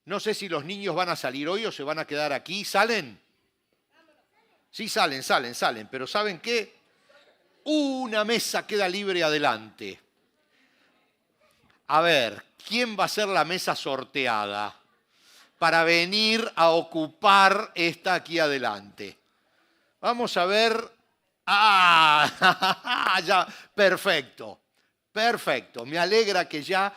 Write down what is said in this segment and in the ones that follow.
No sé si los niños van a salir hoy o se van a quedar aquí. ¿Salen? Sí, salen. Pero ¿saben qué? Una mesa queda libre adelante. A ver, ¿quién va a ser la mesa sorteada para venir a ocupar esta aquí adelante? Vamos a ver. ¡Ah! Ya, perfecto. Me alegra que ya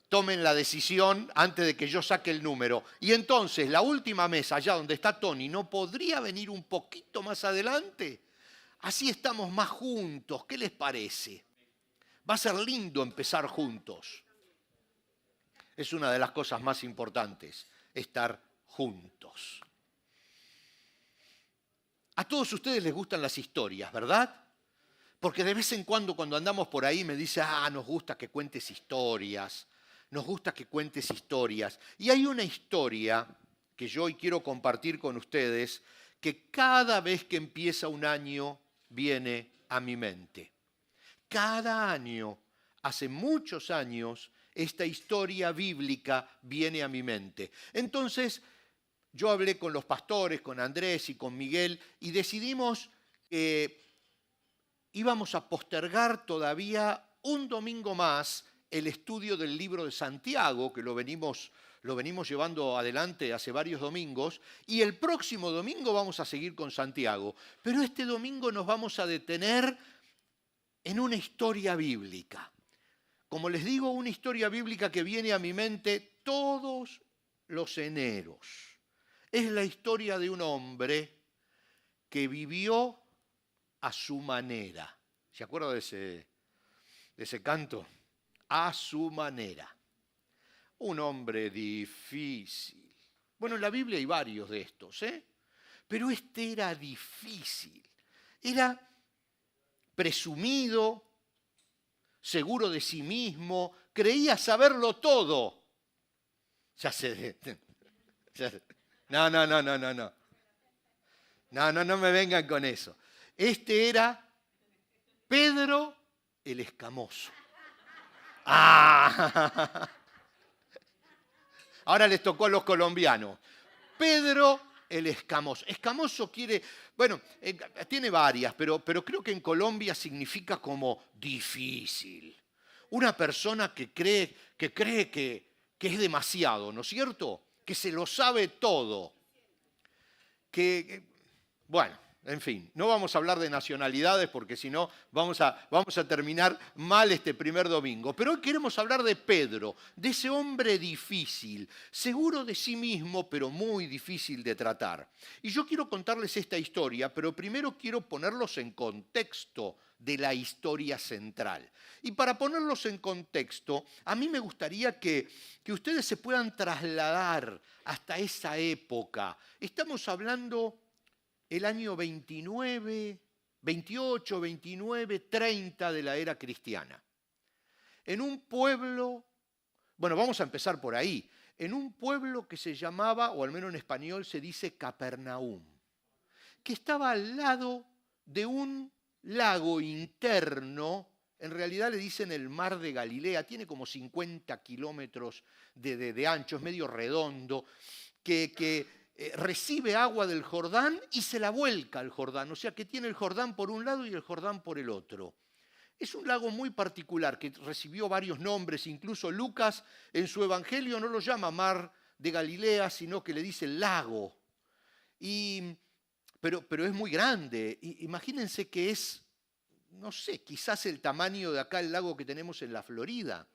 tomen la decisión antes de que yo saque el número. Y entonces, la última mesa, allá donde está Tony, ¿no podría venir un poquito más adelante? Así estamos más juntos. ¿Qué les parece? Va a ser lindo empezar juntos. Es una de las cosas más importantes, estar juntos. A todos ustedes les gustan las historias, ¿verdad? Porque de vez en cuando andamos por ahí me dice, nos gusta que cuentes historias, nos gusta que cuentes historias. Y hay una historia que yo hoy quiero compartir con ustedes que cada vez que empieza un año viene a mi mente. Cada año, hace muchos años, esta historia bíblica viene a mi mente. Entonces, yo hablé con los pastores, con Andrés y con Miguel, y decidimos que íbamos a postergar todavía un domingo más el estudio del libro de Santiago, que lo venimos llevando adelante hace varios domingos, y el próximo domingo vamos a seguir con Santiago. Pero este domingo nos vamos a detener en una historia bíblica. Como les digo, una historia bíblica que viene a mi mente todos los eneros. Es la historia de un hombre que vivió a su manera. ¿Se acuerda de ese canto? A su manera. Un hombre difícil. Bueno, en la Biblia hay varios de estos, pero este era difícil. Era presumido, seguro de sí mismo, creía saberlo todo. No. No me vengan con eso. Este era Pedro el Escamoso. Ahora les tocó a los colombianos. Pedro el Escamoso. Escamoso tiene varias, pero creo que en Colombia significa como difícil. Una persona que cree que es demasiado, ¿no es cierto? Que se lo sabe todo. En fin, no vamos a hablar de nacionalidades porque si no vamos a terminar mal este primer domingo. Pero hoy queremos hablar de Pedro, de ese hombre difícil, seguro de sí mismo, pero muy difícil de tratar. Y yo quiero contarles esta historia, pero primero quiero ponerlos en contexto de la historia central. Y para ponerlos en contexto, a mí me gustaría que ustedes se puedan trasladar hasta esa época. Estamos hablando el año 29, 28, 29, 30 de la era cristiana. En un pueblo, vamos a empezar por ahí, en un pueblo que se llamaba, o al menos en español se dice Capernaum, que estaba al lado de un lago interno, en realidad le dicen el Mar de Galilea, tiene como 50 kilómetros de ancho, es medio redondo, que recibe agua del Jordán y se la vuelca al Jordán, o sea que tiene el Jordán por un lado y el Jordán por el otro. Es un lago muy particular que recibió varios nombres, incluso Lucas en su evangelio no lo llama Mar de Galilea, sino que le dice lago. Pero es muy grande. Imagínense que es, no sé, quizás el tamaño de acá el lago que tenemos en la Florida.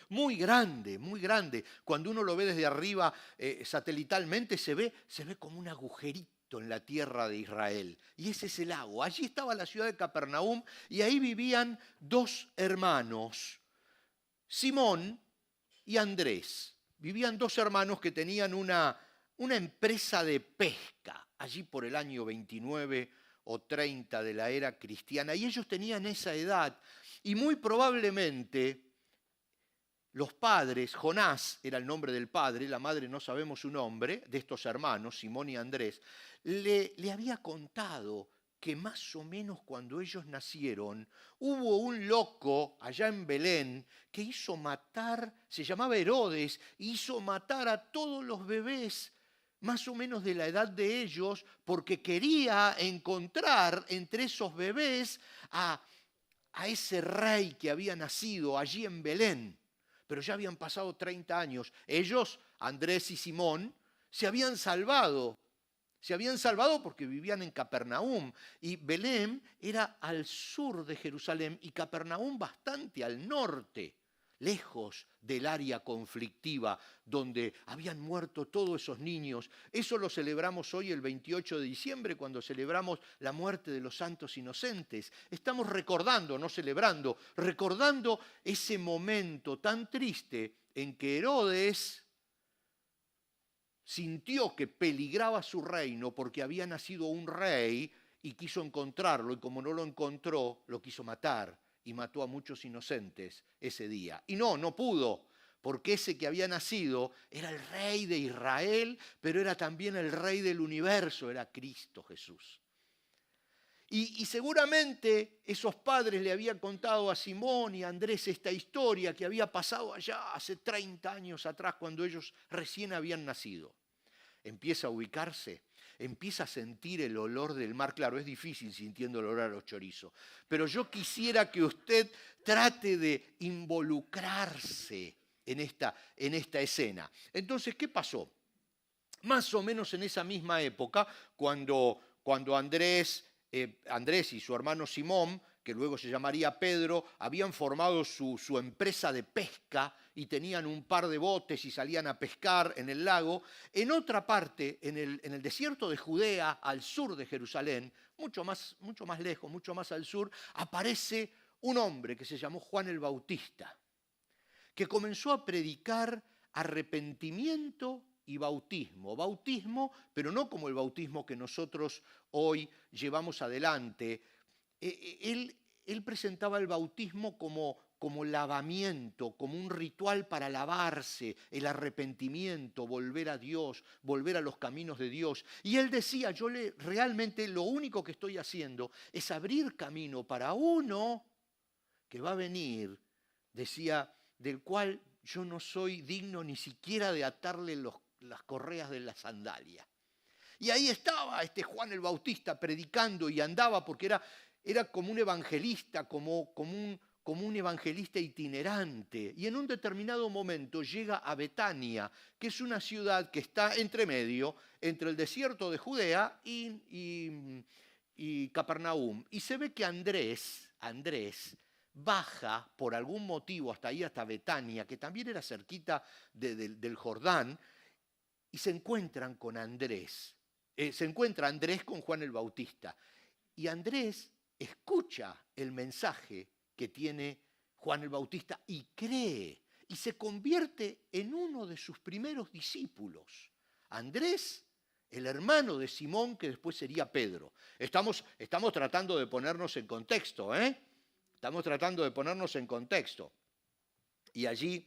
Muy grande, muy grande. Cuando uno lo ve desde arriba satelitalmente se ve como un agujerito en la tierra de Israel. Y ese es el lago. Allí estaba la ciudad de Capernaum y ahí vivían dos hermanos, Simón y Andrés. Vivían dos hermanos que tenían una empresa de pesca allí por el año 29 o 30 de la era cristiana. Y ellos tenían esa edad y muy probablemente los padres, Jonás era el nombre del padre, la madre no sabemos su nombre, de estos hermanos, Simón y Andrés, le había contado que más o menos cuando ellos nacieron, hubo un loco allá en Belén que hizo matar, se llamaba Herodes, hizo matar a todos los bebés más o menos de la edad de ellos, porque quería encontrar entre esos bebés a ese rey que había nacido allí en Belén. Pero ya habían pasado 30 años. Ellos, Andrés y Simón, se habían salvado. Se habían salvado porque vivían en Capernaum. Y Belén era al sur de Jerusalén y Capernaum bastante al norte, lejos del área conflictiva donde habían muerto todos esos niños. Eso lo celebramos hoy el 28 de diciembre cuando celebramos la muerte de los santos inocentes. Estamos recordando, no celebrando, recordando ese momento tan triste en que Herodes sintió que peligraba su reino porque había nacido un rey y quiso encontrarlo, y como no lo encontró, lo quiso matar y mató a muchos inocentes ese día. Y no pudo, porque ese que había nacido era el rey de Israel, pero era también el rey del universo, era Cristo Jesús. Y seguramente esos padres le habían contado a Simón y a Andrés esta historia que había pasado allá hace 30 años atrás, cuando ellos recién habían nacido. Empieza a ubicarse, empieza a sentir el olor del mar. Claro, es difícil sintiendo el olor a los chorizos, pero yo quisiera que usted trate de involucrarse en esta escena. Entonces, ¿qué pasó? Más o menos en esa misma época, cuando Andrés y su hermano Simón, que luego se llamaría Pedro, habían formado su empresa de pesca y tenían un par de botes y salían a pescar en el lago. En otra parte, en el desierto de Judea, al sur de Jerusalén, mucho más lejos, mucho más al sur, aparece un hombre que se llamó Juan el Bautista, que comenzó a predicar arrepentimiento y bautismo, pero no como el bautismo que nosotros hoy llevamos adelante. Él presentaba el bautismo como lavamiento, como un ritual para lavarse, el arrepentimiento, volver a Dios, volver a los caminos de Dios. Y él decía, realmente lo único que estoy haciendo es abrir camino para uno que va a venir, decía, del cual yo no soy digno ni siquiera de atarle las correas de la sandalia. Y ahí estaba Juan el Bautista predicando y andaba porque era como un evangelista, como un evangelista itinerante. Y en un determinado momento llega a Betania, que es una ciudad que está entre medio, entre el desierto de Judea y Capernaum. Y se ve que Andrés baja por algún motivo hasta ahí, hasta Betania, que también era cerquita del Jordán, y se encuentran con Andrés. Se encuentra Andrés con Juan el Bautista. Y Andrés escucha el mensaje que tiene Juan el Bautista y cree, y se convierte en uno de sus primeros discípulos. Andrés, el hermano de Simón, que después sería Pedro. Estamos tratando de ponernos en contexto, Estamos tratando de ponernos en contexto. Y allí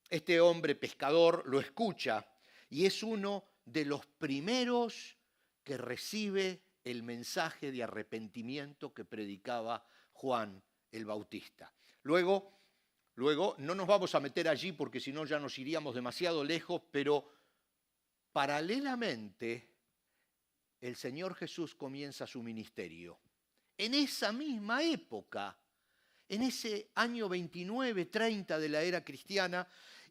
este hombre pescador lo escucha y es uno de los primeros que recibe el mensaje de arrepentimiento que predicaba Juan el Bautista. Luego no nos vamos a meter allí porque si no ya nos iríamos demasiado lejos, pero paralelamente el Señor Jesús comienza su ministerio. En esa misma época, en ese año 29-30 de la era cristiana,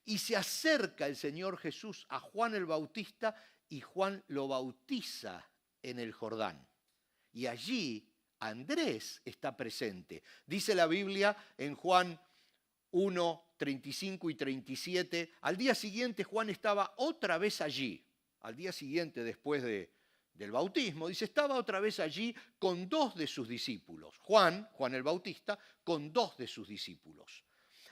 y se acerca el Señor Jesús a Juan el Bautista y Juan lo bautiza en el Jordán. Y allí Andrés está presente. Dice la Biblia en Juan 1, 35 y 37, al día siguiente Juan estaba otra vez allí, al día siguiente después del bautismo, dice, estaba otra vez allí con 2 de sus discípulos. Juan el Bautista, con 2 de sus discípulos.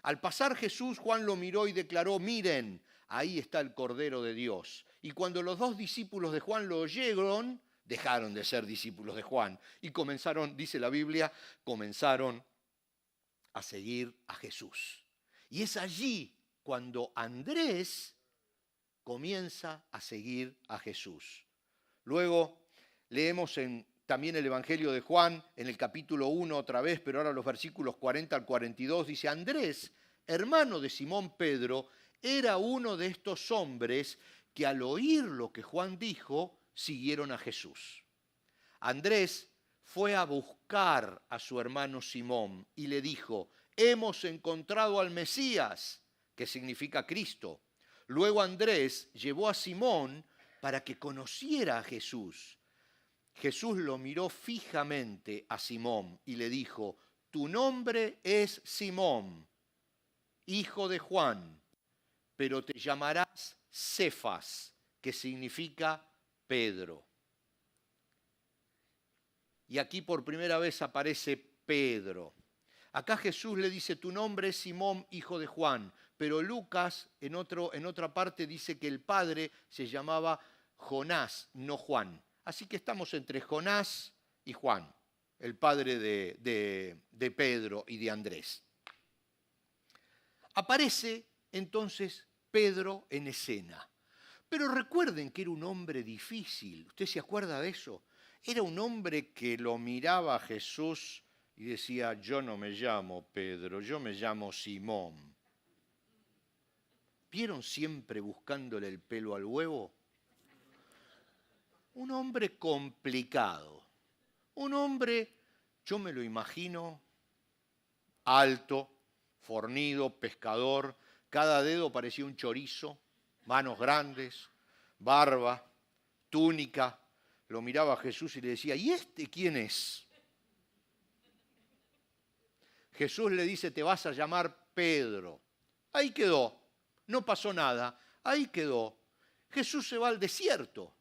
Al pasar Jesús, Juan lo miró y declaró, miren, ahí está el Cordero de Dios. Y cuando los 2 discípulos de Juan lo oyeron, dejaron de ser discípulos de Juan y comenzaron, dice la Biblia, comenzaron a seguir a Jesús. Y es allí cuando Andrés comienza a seguir a Jesús. Luego leemos en también el Evangelio de Juan, en el capítulo 1 otra vez, pero ahora los versículos 40 al 42, dice: Andrés, hermano de Simón Pedro, era uno de estos hombres que al oír lo que Juan dijo, siguieron a Jesús. Andrés fue a buscar a su hermano Simón y le dijo: hemos encontrado al Mesías, que significa Cristo. Luego Andrés llevó a Simón para que conociera a Jesús. Jesús lo miró fijamente a Simón y le dijo: tu nombre es Simón, hijo de Juan, pero te llamarás Cefas, que significa Pedro. Y aquí por primera vez aparece Pedro. Acá Jesús le dice: tu nombre es Simón, hijo de Juan, pero Lucas en otra parte dice que el padre se llamaba Jonás, no Juan. Así que estamos entre Jonás y Juan, el padre de Pedro y de Andrés. Aparece entonces Pedro en escena. Pero recuerden que era un hombre difícil. ¿Usted se acuerda de eso? Era un hombre que lo miraba a Jesús y decía: yo no me llamo Pedro, yo me llamo Simón. ¿Vieron siempre buscándole el pelo al huevo? Un hombre complicado. Un hombre, yo me lo imagino, alto, fornido, pescador, cada dedo parecía un chorizo, manos grandes, barba, túnica. Lo miraba a Jesús y le decía: ¿y este quién es? Jesús le dice: te vas a llamar Pedro. Ahí quedó, no pasó nada, ahí quedó. Jesús se va al desierto.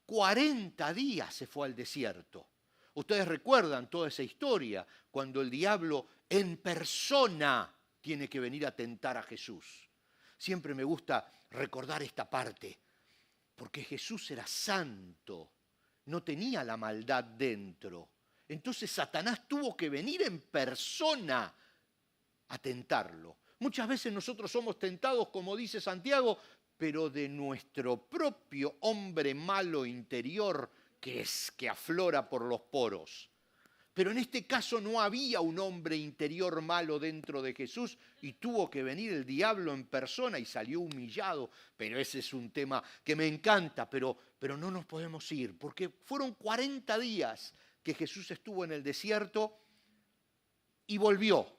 40 días se fue al desierto. Ustedes recuerdan toda esa historia, cuando el diablo en persona tiene que venir a tentar a Jesús. Siempre me gusta recordar esta parte, porque Jesús era santo, no tenía la maldad dentro. Entonces Satanás tuvo que venir en persona a tentarlo. Muchas veces nosotros somos tentados, como dice Santiago, pero de nuestro propio hombre malo interior que aflora por los poros. Pero en este caso no había un hombre interior malo dentro de Jesús y tuvo que venir el diablo en persona y salió humillado. Pero ese es un tema que me encanta, pero no nos podemos ir, porque fueron 40 días que Jesús estuvo en el desierto y volvió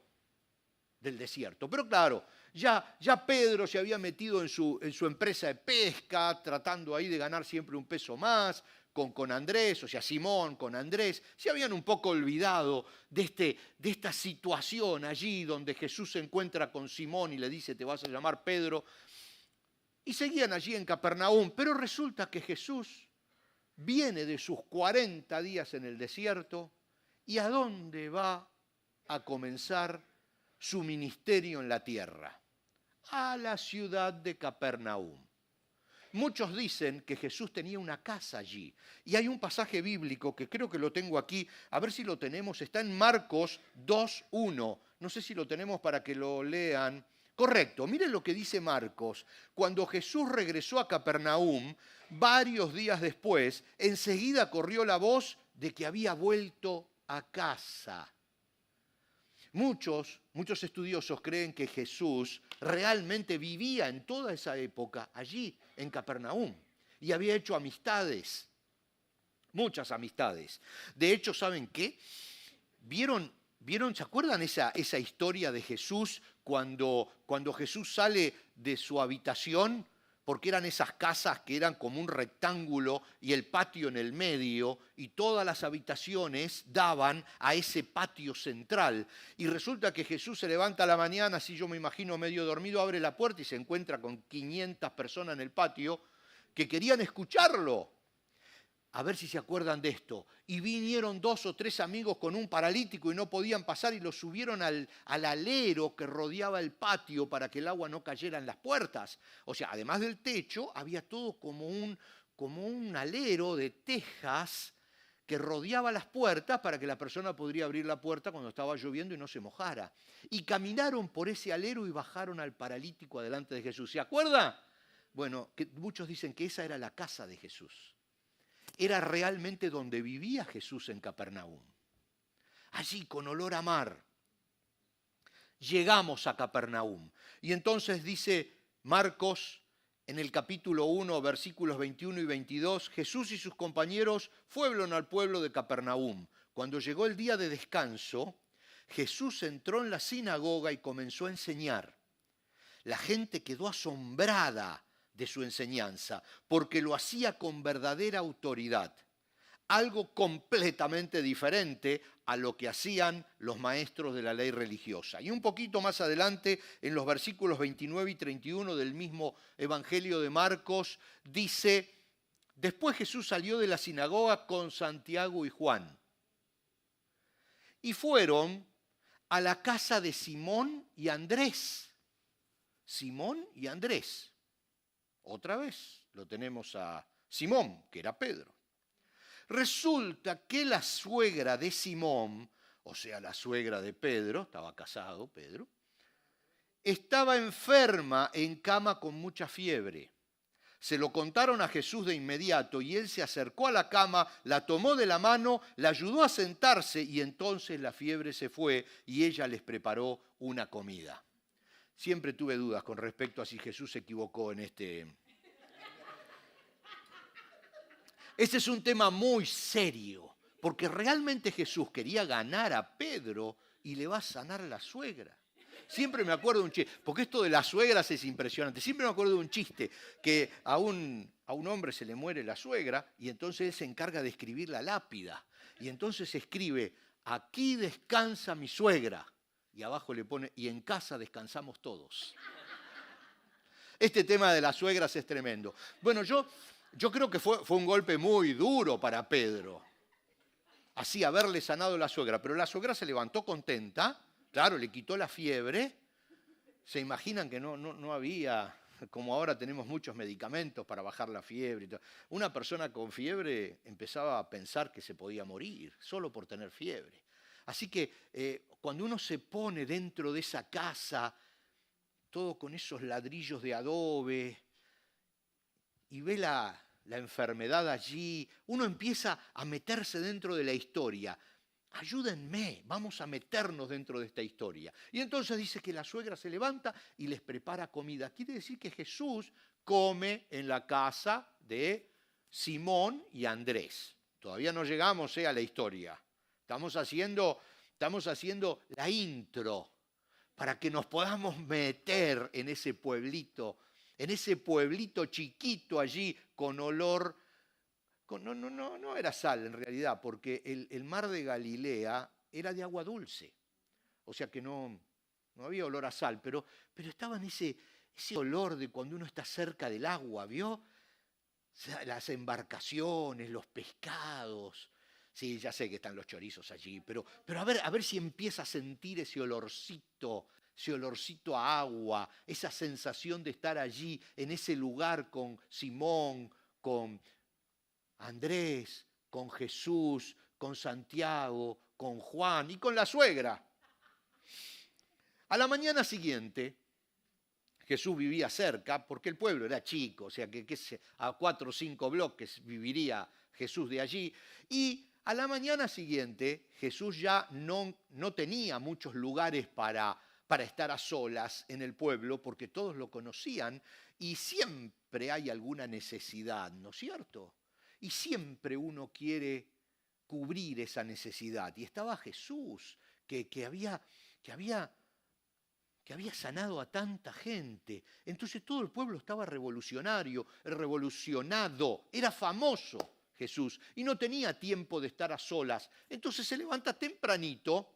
del desierto. Pero claro, ya Pedro se había metido en su empresa de pesca, tratando ahí de ganar siempre un peso más, con Andrés, o sea, Simón con Andrés. Se habían un poco olvidado de esta situación allí donde Jesús se encuentra con Simón y le dice: te vas a llamar Pedro. Y seguían allí en Capernaum, pero resulta que Jesús viene de sus 40 días en el desierto. ¿Y a dónde va a comenzar su ministerio en la tierra? A la ciudad de Capernaum. Muchos dicen que Jesús tenía una casa allí. Y hay un pasaje bíblico que creo que lo tengo aquí, a ver si lo tenemos, está en Marcos 2:1. No sé si lo tenemos para que lo lean. Correcto, miren lo que dice Marcos. Cuando Jesús regresó a Capernaum, varios días después, enseguida corrió la voz de que había vuelto a casa. Muchos estudiosos creen que Jesús realmente vivía en toda esa época allí, en Capernaum, y había hecho amistades, muchas amistades. De hecho, ¿saben qué? ¿Vieron, se acuerdan esa historia de Jesús cuando Jesús sale de su habitación? Porque eran esas casas que eran como un rectángulo y el patio en el medio, y todas las habitaciones daban a ese patio central. Y resulta que Jesús se levanta a la mañana, así yo me imagino medio dormido, abre la puerta y se encuentra con 500 personas en el patio que querían escucharlo. A ver si se acuerdan de esto. Y vinieron 2 o 3 amigos con un paralítico y no podían pasar y lo subieron al alero que rodeaba el patio para que el agua no cayera en las puertas. O sea, además del techo, había todo como un alero de tejas que rodeaba las puertas para que la persona podría abrir la puerta cuando estaba lloviendo y no se mojara. Y caminaron por ese alero y bajaron al paralítico adelante de Jesús. ¿Se acuerdan? Bueno, que muchos dicen que esa era la casa de Jesús. era realmente donde vivía Jesús en Capernaum. Allí, con olor a mar, llegamos a Capernaum. Y entonces dice Marcos en el capítulo 1, versículos 21 y 22, Jesús y sus compañeros fueron al pueblo de Capernaum. Cuando llegó el día de descanso, Jesús entró en la sinagoga y comenzó a enseñar. La gente quedó asombrada de su enseñanza, porque lo hacía con verdadera autoridad. Algo completamente diferente a lo que hacían los maestros de la ley religiosa. Y un poquito más adelante, en los versículos 29 y 31 del mismo Evangelio de Marcos, dice, después Jesús salió de la sinagoga con Santiago y Juan. Y fueron a la casa de Simón y Andrés. Simón y Andrés. Otra vez lo tenemos a Simón, que era Pedro. Resulta que la suegra de Simón, o sea, la suegra de Pedro, estaba casado Pedro, estaba enferma en cama con mucha fiebre. Se lo contaron a Jesús de inmediato y él se acercó a la cama, la tomó de la mano, la ayudó a sentarse y entonces la fiebre se fue y ella les preparó una comida. Siempre tuve dudas con respecto a si Jesús se equivocó en este. Este es un tema muy serio, porque realmente Jesús quería ganar a Pedro y le va a sanar a la suegra. Siempre me acuerdo de un chiste, porque esto de las suegras es impresionante. Siempre me acuerdo de un chiste, que a un hombre se le muere la suegra y entonces él se encarga de escribir la lápida. Y entonces escribe, aquí descansa mi suegra. Y abajo le pone, y en casa descansamos todos. Este tema de las suegras es tremendo. Bueno, yo creo que fue un golpe muy duro para Pedro. Así, haberle sanado la suegra. Pero la suegra se levantó contenta, claro, le quitó la fiebre. Se imaginan que no había, como ahora tenemos muchos medicamentos para bajar la fiebre. Y todo. Una persona con fiebre empezaba a pensar que se podía morir solo por tener fiebre. Así que cuando uno se pone dentro de esa casa, todo con esos ladrillos de adobe, y ve la enfermedad allí, uno empieza a meterse dentro de la historia. Ayúdenme, vamos a meternos dentro de esta historia. Y entonces dice que la suegra se levanta y les prepara comida. Quiere decir que Jesús come en la casa de Simón y Andrés. Todavía no llegamos a la historia. Estamos haciendo la intro para que nos podamos meter en ese pueblito chiquito allí con olor, no era sal en realidad, porque el mar de Galilea era de agua dulce, o sea que no había olor a sal, pero estaba en ese olor de cuando uno está cerca del agua, ¿vio? O sea, las embarcaciones, los pescados. Sí, ya sé que están los chorizos allí, pero a ver si empieza a sentir ese olorcito a agua, esa sensación de estar allí en ese lugar con Simón, con Andrés, con Jesús, con Santiago, con Juan y con la suegra. A la mañana siguiente, Jesús vivía cerca, porque el pueblo era chico, o sea que a 4 o 5 bloques viviría Jesús de allí, y a la mañana siguiente Jesús ya no tenía muchos lugares para estar a solas en el pueblo, porque todos lo conocían, y siempre hay alguna necesidad, ¿no es cierto? Y siempre uno quiere cubrir esa necesidad. Y estaba Jesús, que había sanado a tanta gente. Entonces todo el pueblo estaba revolucionado, era famoso Jesús, y no tenía tiempo de estar a solas. Entonces se levanta tempranito,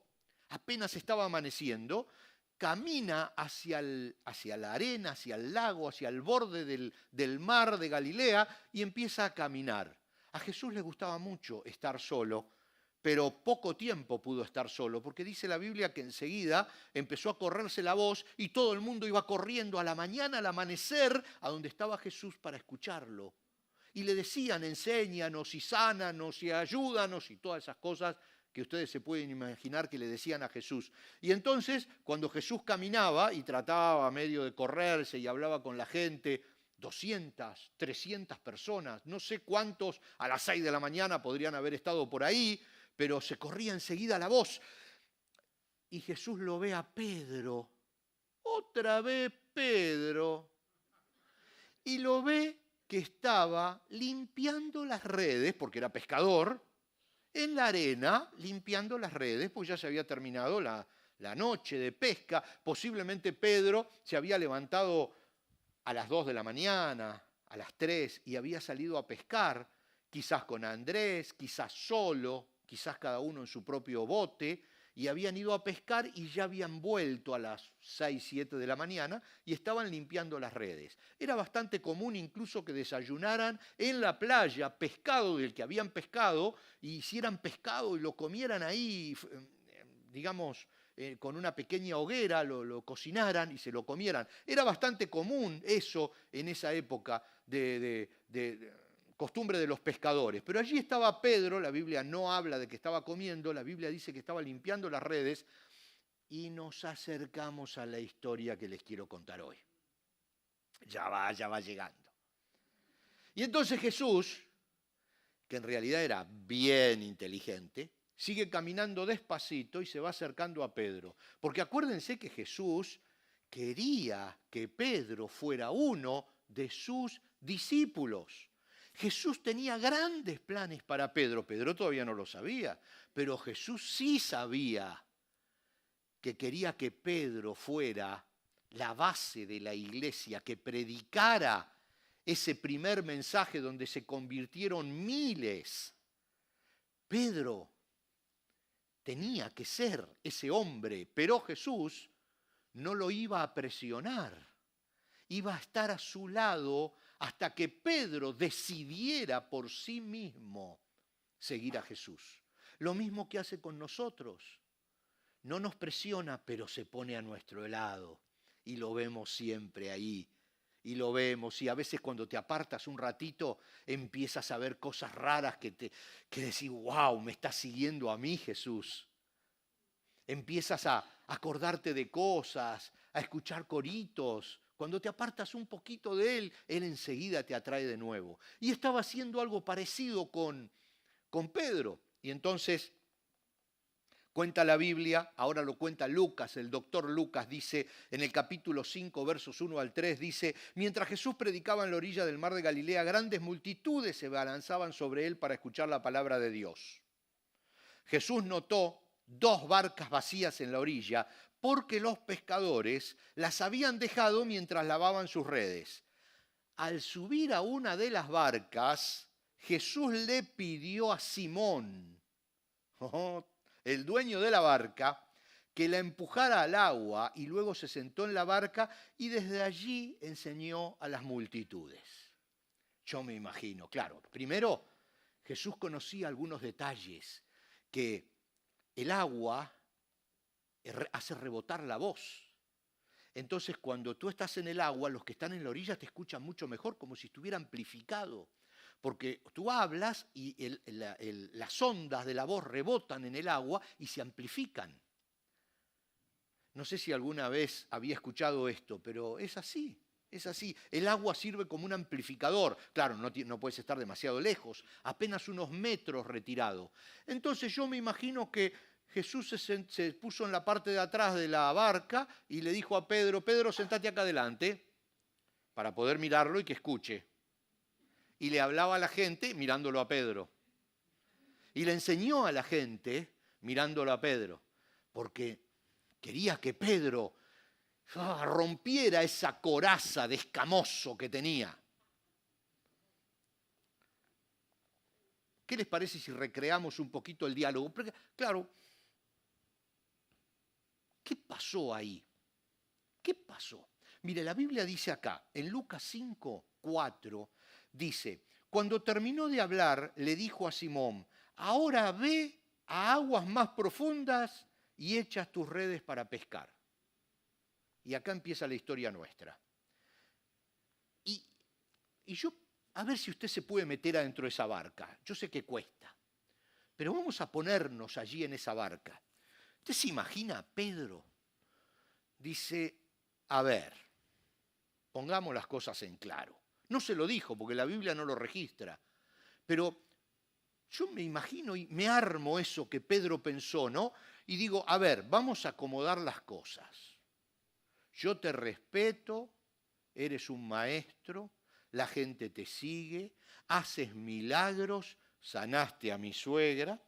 apenas estaba amaneciendo, camina hacia la arena, hacia el lago, hacia el borde del mar de Galilea y empieza a caminar. A Jesús le gustaba mucho estar solo, pero poco tiempo pudo estar solo, porque dice la Biblia que enseguida empezó a correrse la voz y todo el mundo iba corriendo a la mañana, al amanecer, a donde estaba Jesús para escucharlo. Y le decían, enséñanos y sánanos y ayúdanos y todas esas cosas que ustedes se pueden imaginar que le decían a Jesús. Y entonces, cuando Jesús caminaba y trataba a medio de correrse y hablaba con la gente, 200, 300 personas, no sé cuántos a las 6 de la mañana podrían haber estado por ahí, pero se corría enseguida la voz. Y Jesús lo ve a Pedro, otra vez Pedro, y lo ve que estaba limpiando las redes, porque era pescador, en la arena, limpiando las redes, pues ya se había terminado la noche de pesca. Posiblemente Pedro se había levantado a las 2 de la mañana, a las 3, y había salido a pescar, quizás con Andrés, quizás solo, quizás cada uno en su propio bote, y habían ido a pescar y ya habían vuelto a las 6, 7 de la mañana y estaban limpiando las redes. Era bastante común incluso que desayunaran en la playa pescado del que habían pescado y hicieran pescado y lo comieran ahí, digamos, con una pequeña hoguera, lo cocinaran y se lo comieran. Era bastante común eso en esa época de costumbre de los pescadores. Pero allí estaba Pedro, la Biblia no habla de que estaba comiendo, la Biblia dice que estaba limpiando las redes, y nos acercamos a la historia que les quiero contar hoy. Ya va llegando. Y entonces Jesús, que en realidad era bien inteligente, sigue caminando despacito y se va acercando a Pedro. Porque acuérdense que Jesús quería que Pedro fuera uno de sus discípulos. Jesús tenía grandes planes para Pedro. Pedro todavía no lo sabía, pero Jesús sí sabía que quería que Pedro fuera la base de la iglesia, que predicara ese primer mensaje donde se convirtieron miles. Pedro tenía que ser ese hombre, pero Jesús no lo iba a presionar. Iba a estar a su lado hasta que Pedro decidiera por sí mismo seguir a Jesús. Lo mismo que hace con nosotros. No nos presiona, pero se pone a nuestro lado. Y lo vemos siempre ahí. Y lo vemos, y a veces cuando te apartas un ratito, empiezas a ver cosas raras que decís, wow, me está siguiendo a mí Jesús. Empiezas a acordarte de cosas, a escuchar coritos. Cuando te apartas un poquito de Él, Él enseguida te atrae de nuevo. Y estaba haciendo algo parecido con Pedro. Y entonces cuenta la Biblia, ahora lo cuenta Lucas, el doctor Lucas dice en el capítulo 5, versos 1 al 3, dice, mientras Jesús predicaba en la orilla del mar de Galilea, grandes multitudes se abalanzaban sobre Él para escuchar la palabra de Dios. Jesús notó 2 barcas vacías en la orilla, porque los pescadores las habían dejado mientras lavaban sus redes. Al subir a una de las barcas, Jesús le pidió a Simón, el dueño de la barca, que la empujara al agua, y luego se sentó en la barca y desde allí enseñó a las multitudes. Yo me imagino, claro, primero Jesús conocía algunos detalles, que el agua hace rebotar la voz. Entonces, cuando tú estás en el agua, los que están en la orilla te escuchan mucho mejor, como si estuviera amplificado. Porque tú hablas y las ondas de la voz rebotan en el agua y se amplifican. No sé si alguna vez había escuchado esto, pero es así. Es así. El agua sirve como un amplificador. Claro, no puedes estar demasiado lejos, apenas unos metros retirado. Entonces yo me imagino que Jesús se puso en la parte de atrás de la barca y le dijo a Pedro, Pedro, sentate acá adelante para poder mirarlo y que escuche. Y le hablaba a la gente mirándolo a Pedro. Y le enseñó a la gente mirándolo a Pedro, porque quería que Pedro rompiera esa coraza de escamoso que tenía. ¿Qué les parece si recreamos un poquito el diálogo? Porque, claro, ¿qué pasó ahí? ¿Qué pasó? Mire, la Biblia dice acá, en Lucas 5, 4, dice, cuando terminó de hablar, le dijo a Simón, ahora ve a aguas más profundas y echa tus redes para pescar. Y acá empieza la historia nuestra. Y yo, a ver si usted se puede meter adentro de esa barca. Yo sé que cuesta, pero vamos a ponernos allí en esa barca. ¿Usted se imagina a Pedro? Dice, a ver, pongamos las cosas en claro. No se lo dijo porque la Biblia no lo registra. Pero yo me imagino y me armo eso que Pedro pensó, ¿no? Y digo, a ver, vamos a acomodar las cosas. Yo te respeto, eres un maestro, la gente te sigue, haces milagros, sanaste a mi suegra,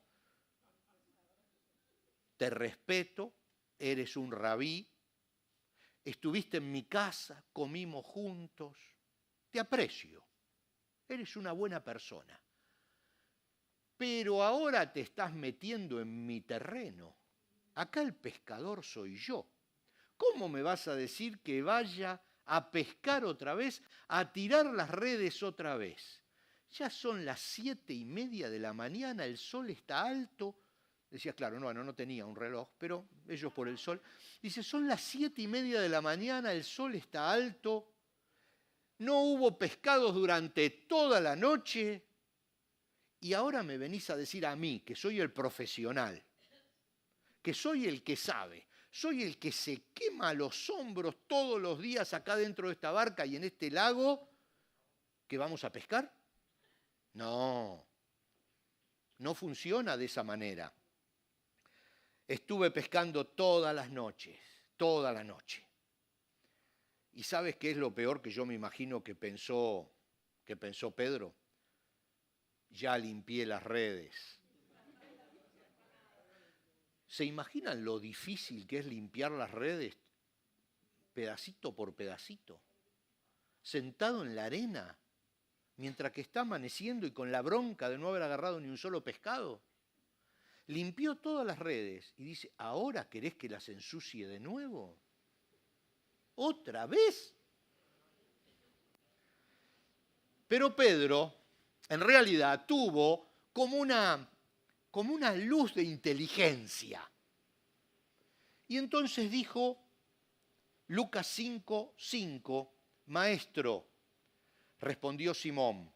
te respeto, eres un rabí, estuviste en mi casa, comimos juntos, te aprecio, eres una buena persona. Pero ahora te estás metiendo en mi terreno. Acá el pescador soy yo. ¿Cómo me vas a decir que vaya a pescar otra vez, a tirar las redes otra vez? Ya son las 7:30 de la mañana, el sol está alto. Decía, claro, no tenía un reloj, pero ellos por el sol. Dice, son las 7:30 de la mañana, el sol está alto, no hubo pescados durante toda la noche y ahora me venís a decir a mí, que soy el profesional, que soy el que sabe, soy el que se quema los hombros todos los días acá dentro de esta barca y en este lago, ¿que vamos a pescar? No, no funciona de esa manera. Estuve pescando todas las noches, toda la noche. ¿Y sabes qué es lo peor que yo me imagino que pensó Pedro? Ya limpié las redes. ¿Se imaginan lo difícil que es limpiar las redes pedacito por pedacito? Sentado en la arena, mientras que está amaneciendo y con la bronca de no haber agarrado ni un solo pescado. Limpió todas las redes y dice, ¿ahora querés que las ensucie de nuevo? ¿Otra vez? Pero Pedro, en realidad, tuvo como una luz de inteligencia. Y entonces dijo, Lucas 5:5, Maestro, respondió Simón,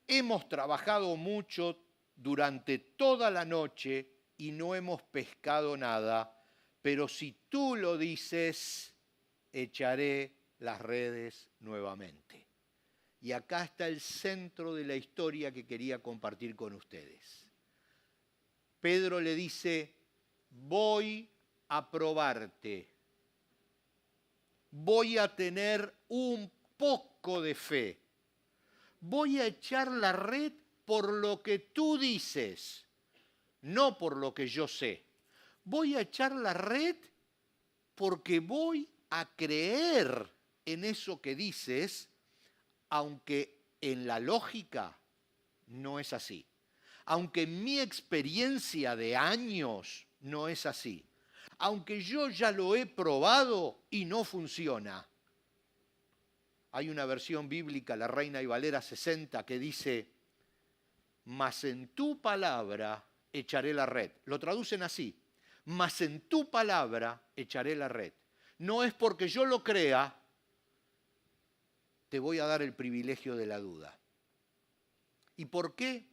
hemos trabajado mucho durante toda la noche y no hemos pescado nada, pero si tú lo dices, echaré las redes nuevamente. Y acá está el centro de la historia que quería compartir con ustedes. Pedro le dice, voy a probarte, voy a tener un poco de fe, voy a echar la red por lo que tú dices, no por lo que yo sé. Voy a echar la red porque voy a creer en eso que dices, aunque en la lógica no es así. Aunque en mi experiencia de años no es así. Aunque yo ya lo he probado y no funciona. Hay una versión bíblica, la Reina y Valera 60, que dice, mas en tu palabra echaré la red. Lo traducen así, mas en tu palabra echaré la red. No es porque yo lo crea, te voy a dar el privilegio de la duda. ¿Y por qué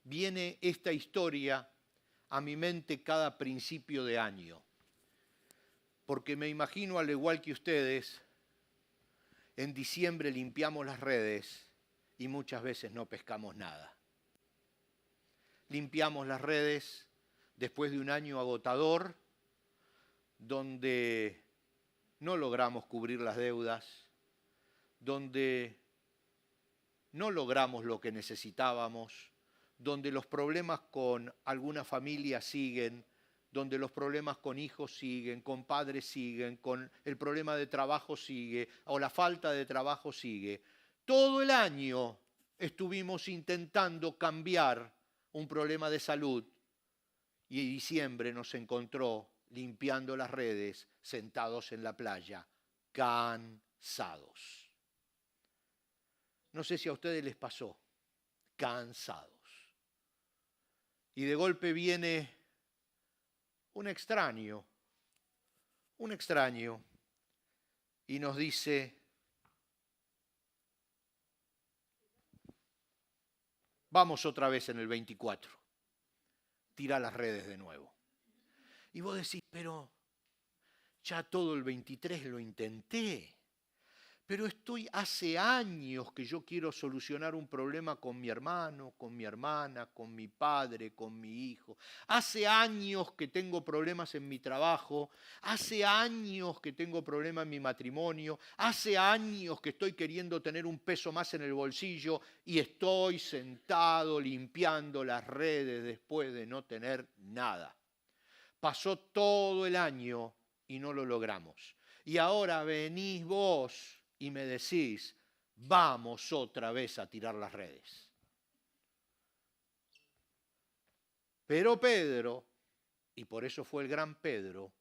viene esta historia a mi mente cada principio de año? Porque me imagino, al igual que ustedes, en diciembre limpiamos las redes y muchas veces no pescamos nada. Limpiamos las redes después de un año agotador, donde no logramos cubrir las deudas, donde no logramos lo que necesitábamos, donde los problemas con alguna familia siguen, donde los problemas con hijos siguen, con padres siguen, con el problema de trabajo sigue, o la falta de trabajo sigue. Todo el año estuvimos intentando cambiar un problema de salud y en diciembre nos encontró limpiando las redes, sentados en la playa, cansados. No sé si a ustedes les pasó, cansados. Y de golpe viene un extraño, y nos dice, vamos otra vez en el 24, tira las redes de nuevo. Y vos decís, pero ya todo el 23 lo intenté, Pero hace años que yo quiero solucionar un problema con mi hermano, con mi hermana, con mi padre, con mi hijo. Hace años que tengo problemas en mi trabajo. Hace años que tengo problemas en mi matrimonio. Hace años que estoy queriendo tener un peso más en el bolsillo y estoy sentado limpiando las redes después de no tener nada. Pasó todo el año y no lo logramos. Y ahora venís vos y me decís, vamos otra vez a tirar las redes. Pero Pedro, y por eso fue el gran Pedro,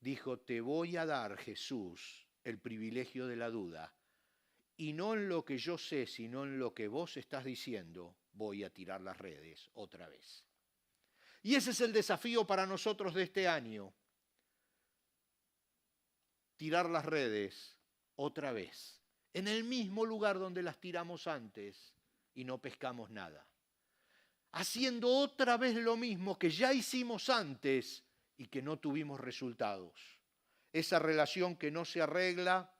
dijo, te voy a dar, Jesús, el privilegio de la duda, y no en lo que yo sé, sino en lo que vos estás diciendo, voy a tirar las redes otra vez. Y ese es el desafío para nosotros de este año, tirar las redes otra vez, en el mismo lugar donde las tiramos antes y no pescamos nada. Haciendo otra vez lo mismo que ya hicimos antes y que no tuvimos resultados. Esa relación que no se arregla,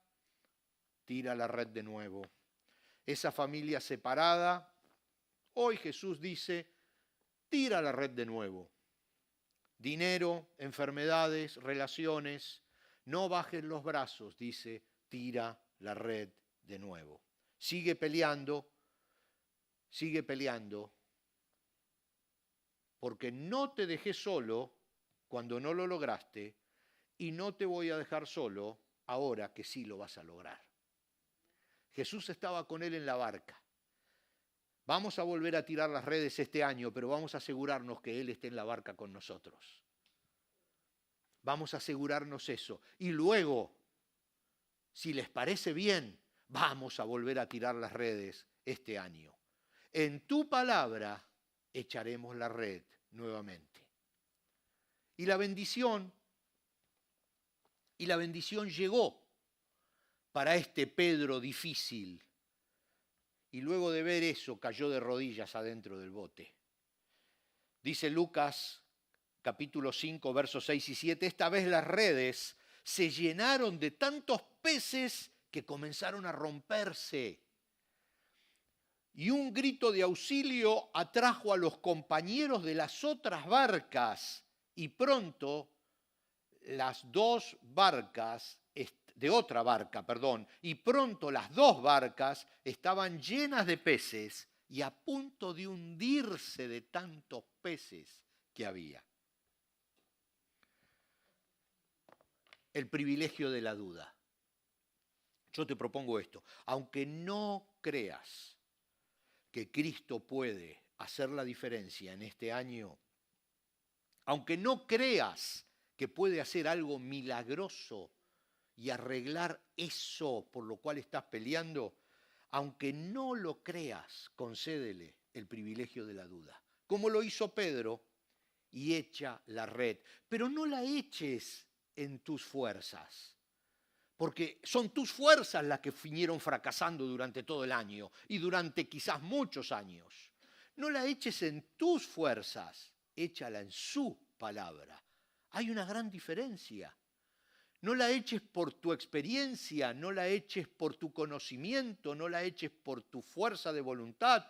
tira la red de nuevo. Esa familia separada, hoy Jesús dice, tira la red de nuevo. Dinero, enfermedades, relaciones, no bajes los brazos, dice, tira la red de nuevo. Sigue peleando, porque no te dejé solo cuando no lo lograste y no te voy a dejar solo ahora que sí lo vas a lograr. Jesús estaba con él en la barca. Vamos a volver a tirar las redes este año, pero vamos a asegurarnos que Él esté en la barca con nosotros. Vamos a asegurarnos eso. Y luego, si les parece bien, vamos a volver a tirar las redes este año. En tu palabra echaremos la red nuevamente. Y la bendición llegó para este Pedro difícil. Y luego de ver eso, cayó de rodillas adentro del bote. Dice Lucas, capítulo 5, versos 6 y 7, esta vez las redes se llenaron de tantos peces que comenzaron a romperse. Y un grito de auxilio atrajo a los compañeros de las otras barcas. Y pronto las dos barcas y pronto las dos barcas estaban llenas de peces y a punto de hundirse de tantos peces que había. El privilegio de la duda. Yo te propongo esto, aunque no creas que Cristo puede hacer la diferencia en este año, aunque no creas que puede hacer algo milagroso y arreglar eso por lo cual estás peleando, aunque no lo creas, concédele el privilegio de la duda. Como lo hizo Pedro, y echa la red. Pero no la eches en tus fuerzas, porque son tus fuerzas las que vinieron fracasando durante todo el año y durante quizás muchos años. No la eches en tus fuerzas, échala en su palabra. Hay una gran diferencia. No la eches por tu experiencia, no la eches por tu conocimiento, no la eches por tu fuerza de voluntad,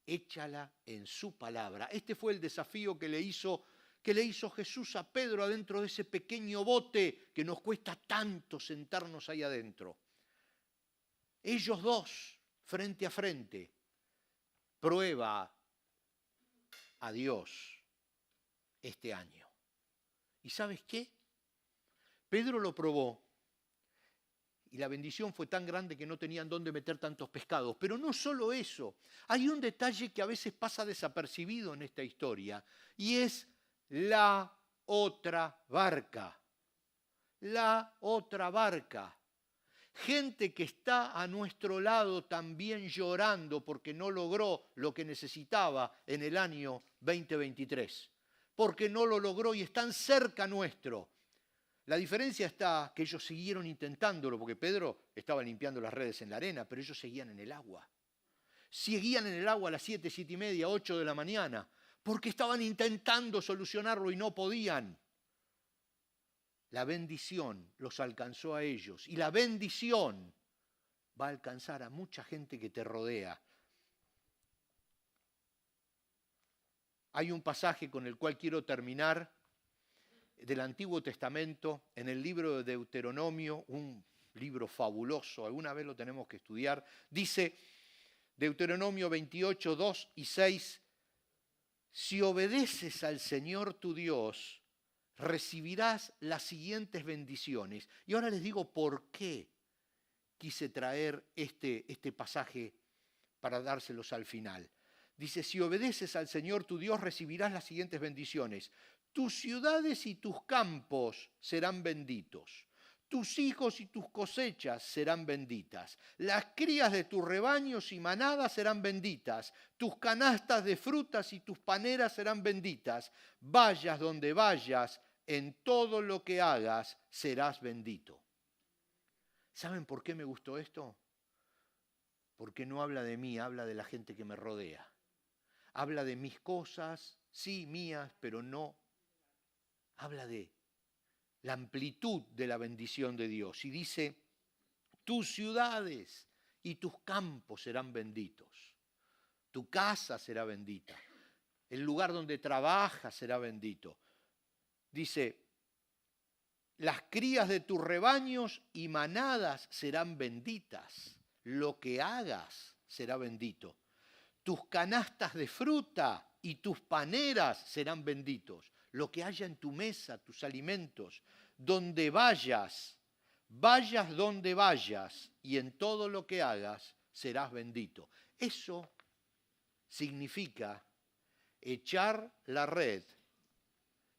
échala en su palabra. Este fue el desafío que le hizo Jesús a Pedro adentro de ese pequeño bote que nos cuesta tanto sentarnos ahí adentro. Ellos dos, frente a frente, prueba a Dios este año. ¿Y sabes qué? Pedro lo probó y la bendición fue tan grande que no tenían dónde meter tantos pescados. Pero no solo eso, hay un detalle que a veces pasa desapercibido en esta historia y es la otra barca. La otra barca. Gente que está a nuestro lado también llorando porque no logró lo que necesitaba en el año 2023. Porque no lo logró y están cerca nuestro. La diferencia está que ellos siguieron intentándolo, porque Pedro estaba limpiando las redes en la arena, pero ellos seguían en el agua. Seguían en el agua a las 7, 7 y media, 8 de la mañana, porque estaban intentando solucionarlo y no podían. La bendición los alcanzó a ellos y la bendición va a alcanzar a mucha gente que te rodea. Hay un pasaje con el cual quiero terminar del Antiguo Testamento, en el libro de Deuteronomio, un libro fabuloso, alguna vez lo tenemos que estudiar. Dice Deuteronomio 28, 2 y 6, si obedeces al Señor tu Dios, recibirás las siguientes bendiciones. Y ahora les digo por qué quise traer este pasaje para dárselos al final. Dice, si obedeces al Señor tu Dios, recibirás las siguientes bendiciones. Tus ciudades y tus campos serán benditos. Tus hijos y tus cosechas serán benditas. Las crías de tus rebaños y manadas serán benditas. Tus canastas de frutas y tus paneras serán benditas. Vayas donde vayas, en todo lo que hagas serás bendito. ¿Saben por qué me gustó esto? Porque no habla de mí, habla de la gente que me rodea. Habla de mis cosas, sí, mías, pero no. Habla de la amplitud de la bendición de Dios. Y dice, tus ciudades y tus campos serán benditos. Tu casa será bendita. El lugar donde trabajas será bendito. Dice, las crías de tus rebaños y manadas serán benditas. Lo que hagas será bendito. Tus canastas de fruta y tus paneras serán benditos. Lo que haya en tu mesa, tus alimentos, donde vayas, vayas donde vayas y en todo lo que hagas serás bendito. Eso significa echar la red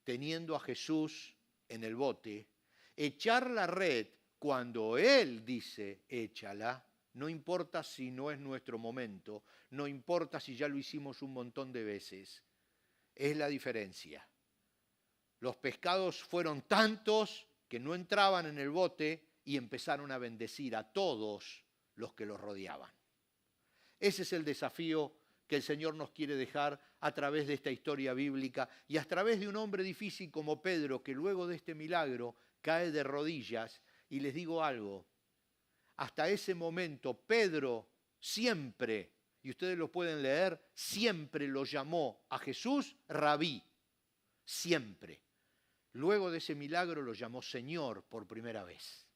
teniendo a Jesús en el bote, echar la red cuando Él dice échala, no importa si no es nuestro momento, no importa si ya lo hicimos un montón de veces, es la diferencia. Los pescados fueron tantos que no entraban en el bote y empezaron a bendecir a todos los que los rodeaban. Ese es el desafío que el Señor nos quiere dejar a través de esta historia bíblica y a través de un hombre difícil como Pedro, que luego de este milagro cae de rodillas. Y les digo algo, hasta ese momento Pedro siempre, y ustedes lo pueden leer, siempre lo llamó a Jesús Rabí, siempre. Luego de ese milagro lo llamó Señor por primera vez.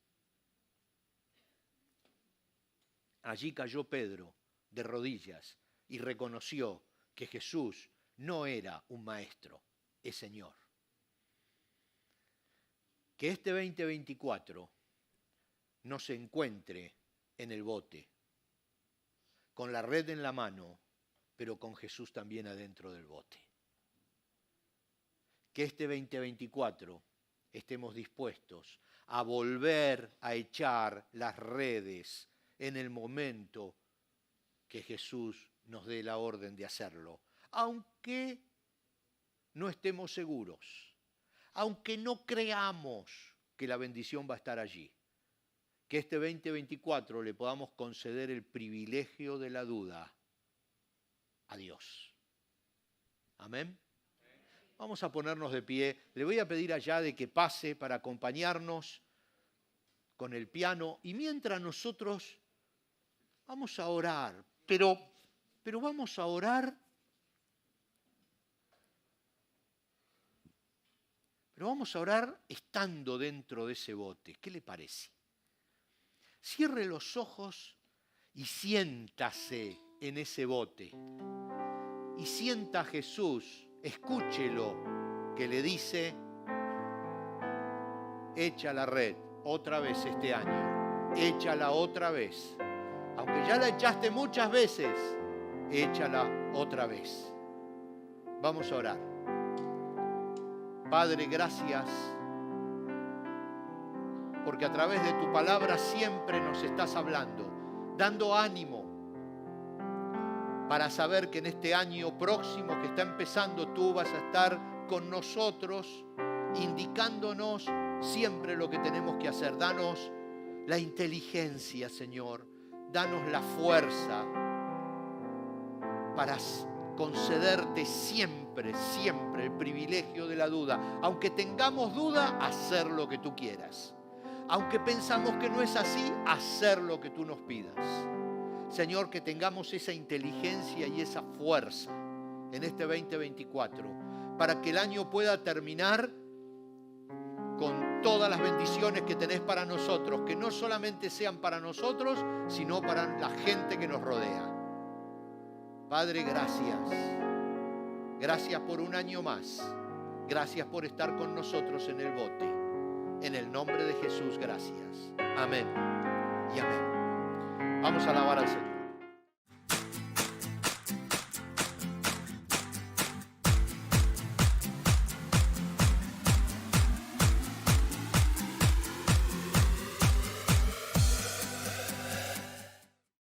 Allí cayó Pedro de rodillas y reconoció que Jesús no era un maestro, es Señor. Que este 2024 no se encuentre en el bote, con la red en la mano, pero con Jesús también adentro del bote. Que este 2024 estemos dispuestos a volver a echar las redes en el momento que Jesús nos dé la orden de hacerlo, aunque no estemos seguros, aunque no creamos que la bendición va a estar allí. Que este 2024 le podamos conceder el privilegio de la duda a Dios. Amén. Vamos a ponernos de pie. Le voy a pedir allá de que pase para acompañarnos con el piano. Y mientras nosotros vamos a orar, pero vamos a orar, pero vamos a orar estando dentro de ese bote. ¿Qué le parece? Cierre los ojos y siéntase en ese bote. Y sienta a Jesús. Escúchelo, que le dice, echa la red otra vez este año, échala otra vez. Aunque ya la echaste muchas veces, échala otra vez. Vamos a orar. Padre, gracias, porque a través de tu palabra siempre nos estás hablando, dando ánimo, para saber que en este año próximo que está empezando tú vas a estar con nosotros, indicándonos siempre lo que tenemos que hacer. Danos la inteligencia, Señor. Danos la fuerza para concederte siempre, siempre el privilegio de la duda. Aunque tengamos duda, hacer lo que tú quieras. aunque pensamos que no es así, hacer lo que tú nos pidas. Señor, que tengamos esa inteligencia y esa fuerza en este 2024 para que el año pueda terminar con todas las bendiciones que tenés para nosotros, que no solamente sean para nosotros, sino para la gente que nos rodea. Padre, gracias. Gracias por un año más. Gracias por estar con nosotros en el bote. En el nombre de Jesús, gracias. Amén y amén. Vamos a alabar al Señor.